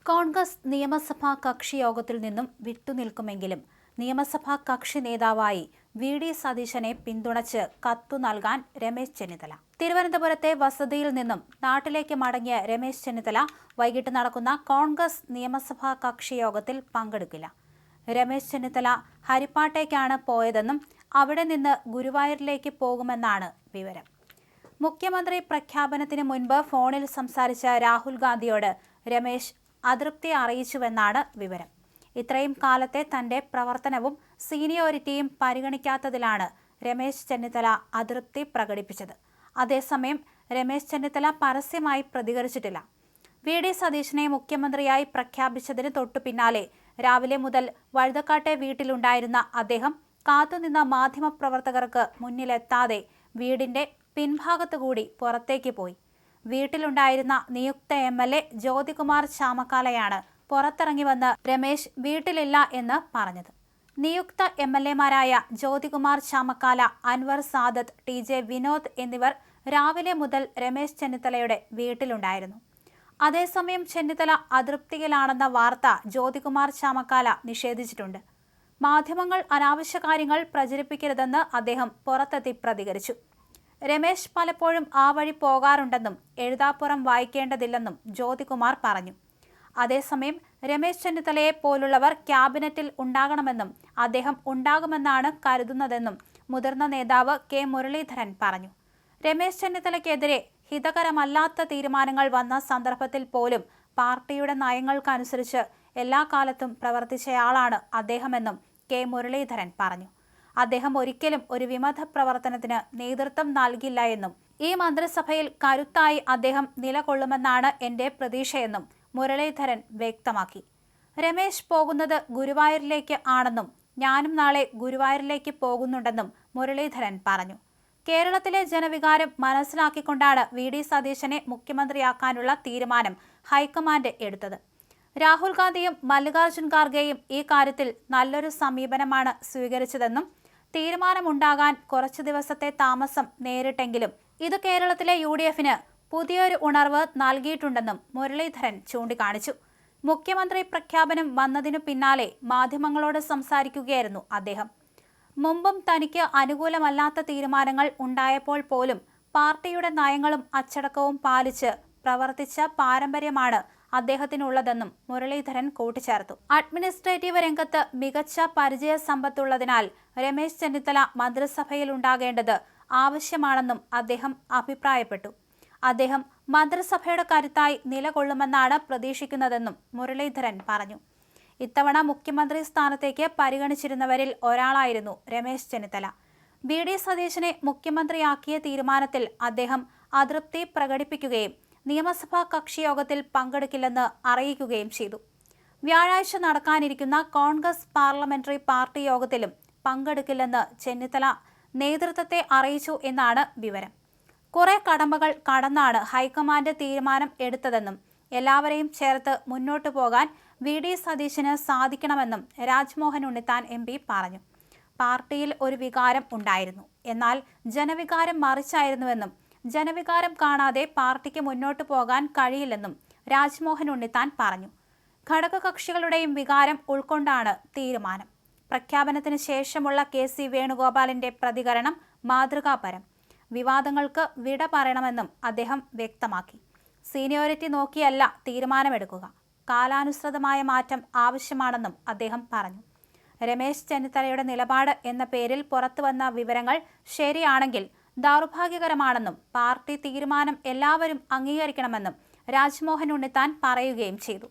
കോൺഗ്രസ് നിയമസഭാ കക്ഷി യോഗത്തിൽ നിന്നും വിട്ടുനിൽക്കുമെങ്കിലും നിയമസഭാ കക്ഷി നേതാവായി വി.ഡി. സതീശനെ പിന്തുണച്ച് കത്തു നൽകാൻ രമേശ് ചെന്നിത്തല. തിരുവനന്തപുരത്തെ വസതിയിൽ നിന്നും നാട്ടിലേക്ക് മടങ്ങിയ രമേശ് ചെന്നിത്തല വൈകിട്ട് നടക്കുന്ന കോൺഗ്രസ് നിയമസഭാ കക്ഷി യോഗത്തിൽ പങ്കെടുക്കില്ല. രമേശ് ചെന്നിത്തല ഹരിപ്പാട്ടേക്കാണ് പോയതെന്നും അവിടെ നിന്ന് ഗുരുവായൂരിലേക്ക് പോകുമെന്നാണ് വിവരം. മുഖ്യമന്ത്രി പ്രഖ്യാപനത്തിന് മുൻപ് ഫോണിൽ സംസാരിച്ച രാഹുൽ ഗാന്ധിയോട് രമേശ് അതൃപ്തി അറിയിച്ചുവെന്നാണ് വിവരം. ഇത്രയും കാലത്തെ തന്റെ പ്രവർത്തനവും സീനിയോറിറ്റിയും പരിഗണിക്കാത്തതിലാണ് രമേശ് ചെന്നിത്തല അതൃപ്തി പ്രകടിപ്പിച്ചത്. അതേസമയം രമേശ് ചെന്നിത്തല പരസ്യമായി പ്രതികരിച്ചിട്ടില്ല. വി.ഡി. സതീശനെ മുഖ്യമന്ത്രിയായി പ്രഖ്യാപിച്ചതിന് തൊട്ടു പിന്നാലെ രാവിലെ മുതൽ വഴുതക്കാട്ടെ വീട്ടിലുണ്ടായിരുന്ന അദ്ദേഹം കാത്തുനിന്ന മാധ്യമപ്രവർത്തകർക്ക് മുന്നിലെത്താതെ വീടിന്റെ പിൻഭാഗത്തുകൂടി പുറത്തേക്ക് പോയി. വീട്ടിലുണ്ടായിരുന്ന നിയുക്ത എം.എൽ.എ. ജ്യോതികുമാർ ചാമക്കാലയാണ് പുറത്തിറങ്ങി വന്ന് രമേശ് വീട്ടിലില്ല എന്ന് പറഞ്ഞത്. നിയുക്ത എം.എൽ.എമാരായ ജ്യോതികുമാർ ചാമക്കാല, അൻവർ സാദത്ത്, ടി.ജെ. വിനോദ് എന്നിവർ രാവിലെ മുതൽ രമേശ് ചെന്നിത്തലയുടെ വീട്ടിലുണ്ടായിരുന്നു. അതേസമയം ചെന്നിത്തല അതൃപ്തിയിലാണെന്ന വാർത്ത ജ്യോതികുമാർ ചാമക്കാല നിഷേധിച്ചിട്ടുണ്ട്. മാധ്യമങ്ങൾ അനാവശ്യ കാര്യങ്ങൾ പ്രചരിപ്പിക്കരുതെന്ന് അദ്ദേഹം പുറത്തെത്തി പ്രതികരിച്ചു. രമേശ് പലപ്പോഴും ആ വഴി പോകാറുണ്ടെന്നും എഴുതാപ്പുറം വായിക്കേണ്ടതില്ലെന്നും ജ്യോതികുമാർ പറഞ്ഞു. അതേസമയം രമേശ് ചെന്നിത്തലയെ പോലുള്ളവർ ക്യാബിനറ്റിൽ ഉണ്ടാകണമെന്നും അദ്ദേഹം ഉണ്ടാകുമെന്നാണ് കരുതുന്നതെന്നും മുതിർന്ന നേതാവ് കെ മുരളീധരൻ പറഞ്ഞു. രമേശ് ചെന്നിത്തലയ്ക്കെതിരെ ഹിതകരമല്ലാത്ത തീരുമാനങ്ങൾ വന്ന സന്ദർഭത്തിൽ പോലും പാർട്ടിയുടെ നയങ്ങൾക്കനുസരിച്ച് എല്ലാ കാലത്തും പ്രവർത്തിച്ചയാളാണ് അദ്ദേഹമെന്നും കെ മുരളീധരൻ പറഞ്ഞു. അദ്ദേഹം ഒരിക്കലും ഒരു വിമത പ്രവർത്തനത്തിന് നേതൃത്വം നൽകില്ല എന്നും ഈ മന്ത്രിസഭയിൽ കരുത്തായി അദ്ദേഹം നിലകൊള്ളുമെന്നാണ് എന്റെ പ്രതീക്ഷയെന്നും മുരളീധരൻ വ്യക്തമാക്കി. രമേശ് പോകുന്നത് ഗുരുവായൂരിലേക്ക് ആണെന്നും ഞാനും നാളെ ഗുരുവായൂരിലേക്ക് പോകുന്നുണ്ടെന്നും മുരളീധരൻ പറഞ്ഞു. കേരളത്തിലെ ജനവികാരം മനസ്സിലാക്കിക്കൊണ്ടാണ് വി.ഡി. സതീശനെ മുഖ്യമന്ത്രിയാക്കാനുള്ള തീരുമാനം ഹൈക്കമാൻഡ് എടുത്തത്. രാഹുൽ ഗാന്ധിയും മല്ലികാർജ്ജുൻ ഖാർഗെയും ഈ കാര്യത്തിൽ നല്ലൊരു സമീപനമാണ് സ്വീകരിച്ചതെന്നും തീരുമാനമുണ്ടാകാൻ കുറച്ചു ദിവസത്തെ താമസം നേരിട്ടെങ്കിലും ഇത് കേരളത്തിലെ യു.ഡി.എഫിന് പുതിയൊരു ഉണർവ് നൽകിയിട്ടുണ്ടെന്നും മുരളീധരൻ ചൂണ്ടിക്കാണിച്ചു. മുഖ്യമന്ത്രി പ്രഖ്യാപനം വന്നതിനു പിന്നാലെ മാധ്യമങ്ങളോട് സംസാരിക്കുകയായിരുന്നു അദ്ദേഹം. മുമ്പും തനിക്ക് അനുകൂലമല്ലാത്ത തീരുമാനങ്ങൾ ഉണ്ടായപ്പോൾ പോലും പാർട്ടിയുടെ നയങ്ങളും അച്ചടക്കവും പാലിച്ച് പ്രവർത്തിച്ച പാരമ്പര്യമാണ് അദ്ദേഹത്തിനുള്ളതെന്നും മുരളീധരൻ കൂട്ടിച്ചേർത്തു. അഡ്മിനിസ്ട്രേറ്റീവ് രംഗത്ത് മികച്ച പരിചയസമ്പത്തുള്ളതിനാൽ രമേശ് ചെന്നിത്തല മന്ത്രിസഭയിൽ ഉണ്ടാകേണ്ടത് ആവശ്യമാണെന്നും അദ്ദേഹം അഭിപ്രായപ്പെട്ടു. അദ്ദേഹം മന്ത്രിസഭയുടെ കരുത്തായി നിലകൊള്ളുമെന്നാണ് പ്രതീക്ഷിക്കുന്നതെന്നും മുരളീധരൻ പറഞ്ഞു. ഇത്തവണ മുഖ്യമന്ത്രി സ്ഥാനത്തേക്ക് പരിഗണിച്ചിരുന്നവരിൽ ഒരാളായിരുന്നു രമേശ് ചെന്നിത്തല. വി.ഡി. സതീശനെ മുഖ്യമന്ത്രിയാക്കിയ തീരുമാനത്തിൽ അദ്ദേഹം അതൃപ്തി പ്രകടിപ്പിക്കുകയും നിയമസഭാ കക്ഷി യോഗത്തിൽ പങ്കെടുക്കില്ലെന്ന് അറിയിക്കുകയും ചെയ്തു. വ്യാഴാഴ്ച നടക്കാനിരിക്കുന്ന കോൺഗ്രസ് പാർലമെന്ററി പാർട്ടി യോഗത്തിലും പങ്കെടുക്കില്ലെന്ന് ചെന്നിത്തല നേതൃത്വത്തെ അറിയിച്ചു എന്നാണ് വിവരം. കുറെ കടമ്പകൾ കടന്നാണ് ഹൈക്കമാൻഡ് തീരുമാനം എടുത്തതെന്നും എല്ലാവരെയും ചേർത്ത് മുന്നോട്ടു പോകാൻ വി.ഡി. സതീശന് സാധിക്കണമെന്നും രാജ്മോഹൻ ഉണ്ണിത്താൻ എം.പി. പറഞ്ഞു. പാർട്ടിയിൽ ഒരു വികാരം ഉണ്ടായിരുന്നു, എന്നാൽ ജനവികാരം മറിച്ചായിരുന്നുവെന്നും ജനവികാരം കാണാതെ പാർട്ടിക്ക് മുന്നോട്ടു പോകാൻ കഴിയില്ലെന്നും രാജ്മോഹൻ ഉണ്ണിത്താൻ പറഞ്ഞു. ഘടകകക്ഷികളുടെയും വികാരം ഉൾക്കൊണ്ടാണ് തീരുമാനം. പ്രഖ്യാപനത്തിന് ശേഷമുള്ള കെ.സി. വേണുഗോപാലിന്റെ പ്രതികരണം മാതൃകാപരം. വിവാദങ്ങൾക്ക് വിട പറയണമെന്നും അദ്ദേഹം വ്യക്തമാക്കി. സീനിയോറിറ്റി നോക്കിയല്ല തീരുമാനമെടുക്കുക, കാലാനുസൃതമായ മാറ്റം ആവശ്യമാണെന്നും അദ്ദേഹം പറഞ്ഞു. രമേശ് ചെന്നിത്തലയുടെ നിലപാട് എന്ന പേരിൽ പുറത്തുവന്ന വിവരങ്ങൾ ശരിയാണെങ്കിൽ ദൗർഭാഗ്യകരമാണെന്നും പാർട്ടി തീരുമാനം എല്ലാവരും അംഗീകരിക്കണമെന്നും രാജ്മോഹൻ ഉണ്ണിത്താൻ പറയുകയും ചെയ്തു.